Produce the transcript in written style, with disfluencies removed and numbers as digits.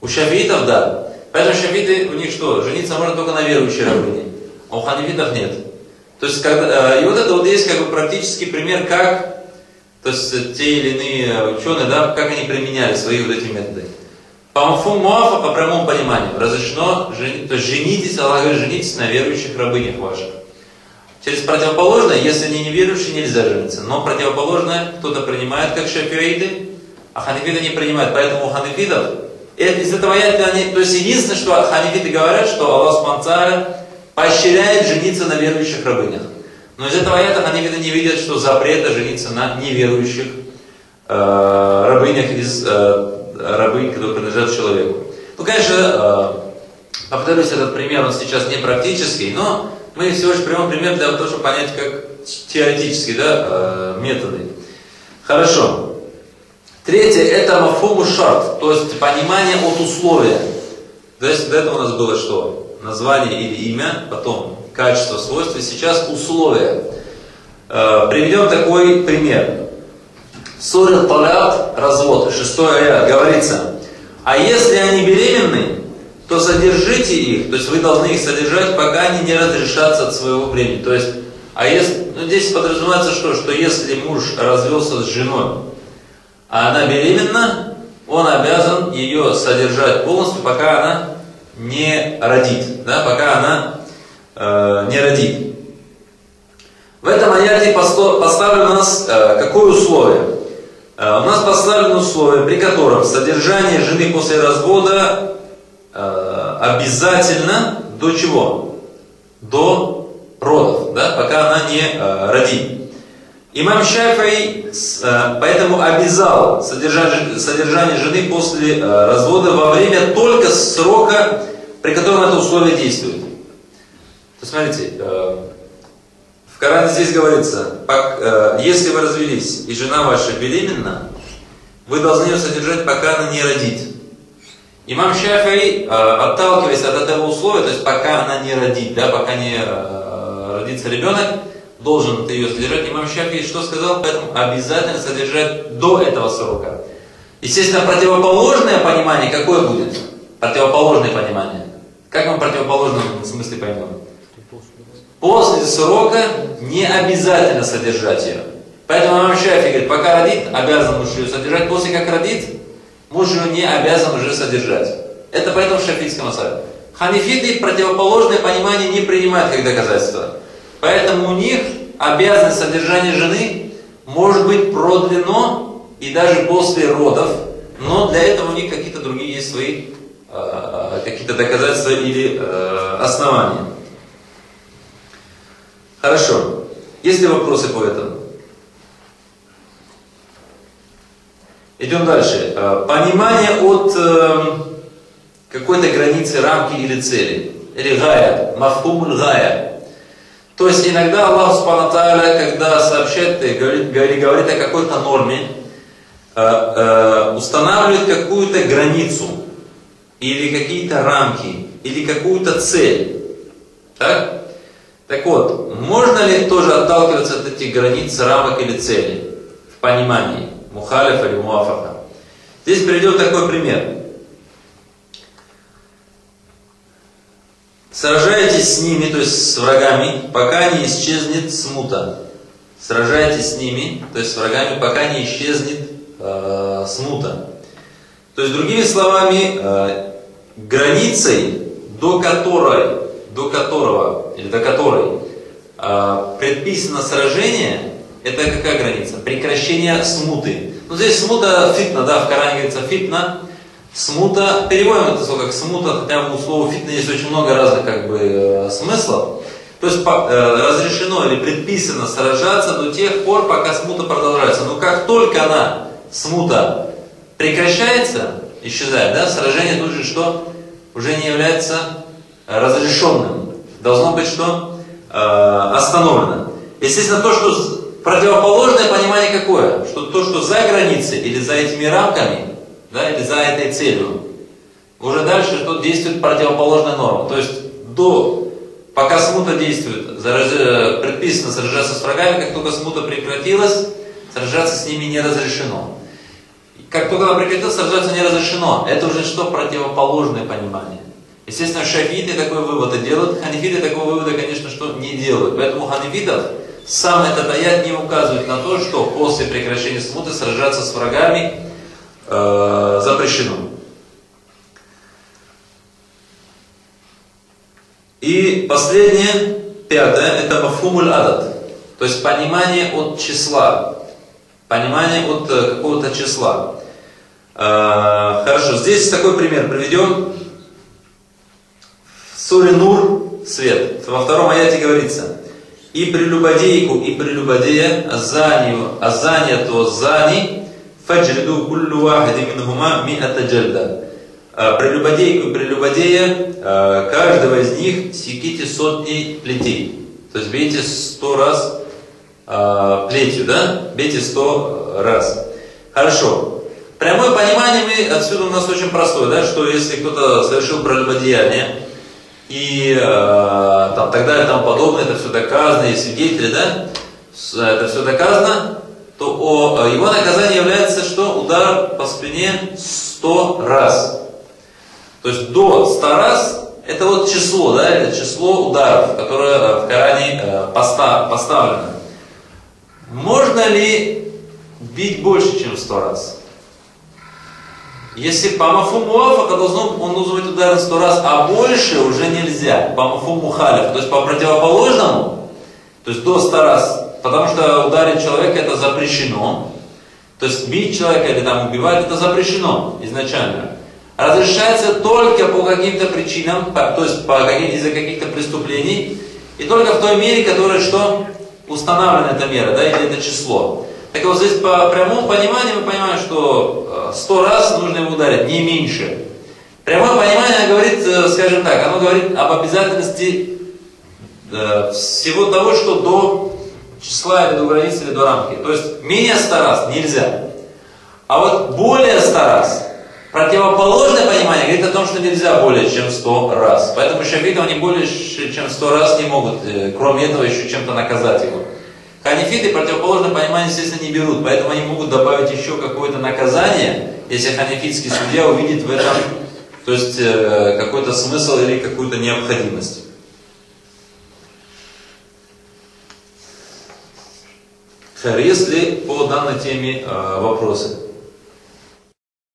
У шафиитов, да. Поэтому шафииты, у них что? Жениться можно только на верующей рабыне. А у ханефитов нет. То есть, когда, и вот это вот есть как бы практический пример, как, то есть, те или иные ученые, да, как они применяли свои вот эти методы. По муафа, по прямому пониманию, разрешено, то есть, женитесь, Аллах говорит, женитесь на верующих рабынях ваших. Через противоположное, если они не верующие, нельзя жениться. Но противоположное кто-то принимает, как шафииты, а ханефиты не принимают. Поэтому у ханефитов, из этого аята они, то есть единственное, что ханефиты говорят, что Аллах Субхану ва Тааля поощряет жениться на верующих рабынях. Но из этого аята ханефиты не видят, что запрета жениться на неверующих рабынях из рабынь, которые принадлежат человеку. Ну, конечно, повторюсь, этот пример, он сейчас не практический, но мы всего лишь приводим пример для того, чтобы понять, как теоретически, да, методы. Хорошо. Третье, это мафхуму шарт, то есть понимание от условия. То есть до этого у нас было что? Название или имя, потом качество, свойства, сейчас условия. Приведем такой пример. Сура Талят, развод, 6-й аят, говорится, а если они беременны, то содержите их, то есть вы должны их содержать, пока они не разрешатся от своего времени. То есть, а если, ну здесь подразумевается что? Что если муж развелся с женой, а она беременна, он обязан ее содержать полностью, пока она не родит, да, пока она не родит. В этом аяте поставлено у нас какое условие? У нас поставлено условие, при котором содержание жены после развода обязательно до чего? До родов, да, пока она не родит. Имам Шафии поэтому обязал содержание жены после развода во время только срока, при котором это условие действует. То смотрите, в Коране здесь говорится, если вы развелись и жена ваша беременна, вы должны ее содержать, пока она не родит. Имам Шафии, отталкиваясь от этого условия, то есть пока она не родит, да, пока не родится ребенок, должен ты ее содержать. Имам Шафии что сказал? Поэтому обязательно содержать до этого срока. Естественно, противоположное понимание какое будет? Противоположное понимание. Как мы в противоположном смысле поймем? После срока не обязательно содержать ее. Поэтому имам Шафии говорит, пока родит, обязан муж ее содержать. После как родит, муж ее не обязан уже содержать. Это поэтому в шафийском мазхабе. Ханефиты противоположное понимание не принимают как доказательство. Поэтому у них обязанность содержания жены может быть продлено и даже после родов, но для этого у них какие-то другие есть свои какие-то доказательства или основания. Хорошо. Есть ли вопросы по этому? Идем дальше. Понимание от какой-то границы, рамки или цели. Или гая, мафхумуль гая. То есть иногда Аллах Субхану ва Тааля, когда сообщает и говорит о какой-то норме, устанавливает какую-то границу, или какие-то рамки, или какую-то цель. Так? Так вот, можно ли тоже отталкиваться от этих границ, рамок или целей в понимании мухалиф или муафака? Здесь приведем такой пример. Сражайтесь с ними, то есть с врагами, пока не исчезнет смута. Сражайтесь с ними, то есть с врагами, пока не исчезнет смута. То есть, другими словами, границей, до которой предписано сражение, это какая граница? Прекращение смуты. Ну, здесь смута фитна, да, в Коране говорится фитна. Смута, переводим это слово как смута, хотя у слова фитна есть очень много разных как бы смыслов. То есть разрешено или предписано сражаться до тех пор, пока смута продолжается. Но как только она, смута, прекращается, исчезает, да, сражение тут же что? Уже не является разрешенным. Должно быть что? Остановлено. Естественно, то, что противоположное понимание какое? Что то, что за границей или за этими рамками, да, или за этой целью, уже дальше что действует противоположная норма. То есть пока смута действует, предписано сражаться с врагами, как только смута прекратилась, сражаться с ними не разрешено. как только она прекратила, сражаться не разрешено. Это уже что? Противоположное понимание. Естественно, шафииты такой вывод и делают, ханифиты такого вывода, конечно, что не делают. Поэтому у ханифитов сам этот аят не указывает на то, что после прекращения смуты сражаться с врагами запрещено. И последнее, пятое, это мафхумуль адад. То есть понимание от числа. Понимание от какого-то числа. Хорошо, здесь такой пример приведем. В суре Нур, свет, во втором аяте говорится: и прелюбодейку, и прелюбодея, азанию, зани, фаджриду куллю вахади минхума ми'ата джальда. Прелюбодейку и прелюбодея, каждого из них секите сотни плетей. То есть бейте 100 раз плетью, да? Бейте 100 раз. Хорошо. Прямое понимание мы отсюда у нас очень простое, да? Что если кто-то совершил прелюбодеяние, и там, так далее, тому подобное, это все доказано, и свидетели, да? Это все доказано, то его наказание является что? Удар по спине 100 раз. То есть до 100 раз, это вот число, да, это число ударов, которое в Коране поставлено. Можно ли бить больше, чем 100 раз? Если по мафуму вафака он должен быть ударен 100 раз, а больше уже нельзя. По мафуму халиф, то есть по противоположному, то есть до 100 раз, потому что ударить человека это запрещено. То есть бить человека или там убивать это запрещено изначально. Разрешается только по каким-то причинам, то есть из-за каких-то преступлений, и только в той мере, которая что? Установлена эта мера, да, или это число. Так вот здесь по прямому пониманию мы понимаем, что 100 раз нужно его ударить, не меньше. Прямое понимание говорит, скажем так, оно говорит об обязательности всего того, что до числа или до границы, или до рамки. То есть менее 100 раз нельзя. А вот более 100 раз, противоположное понимание говорит о том, что нельзя более чем 100 раз. Поэтому шафиты, они более чем 100 раз не могут, кроме этого, еще чем-то наказать его. Ханифиты противоположное понимание, естественно, не берут, поэтому они могут добавить еще какое-то наказание, если ханифитский судья увидит в этом, то есть какой-то смысл или какую-то необходимость. Есть ли по данной теме вопросы?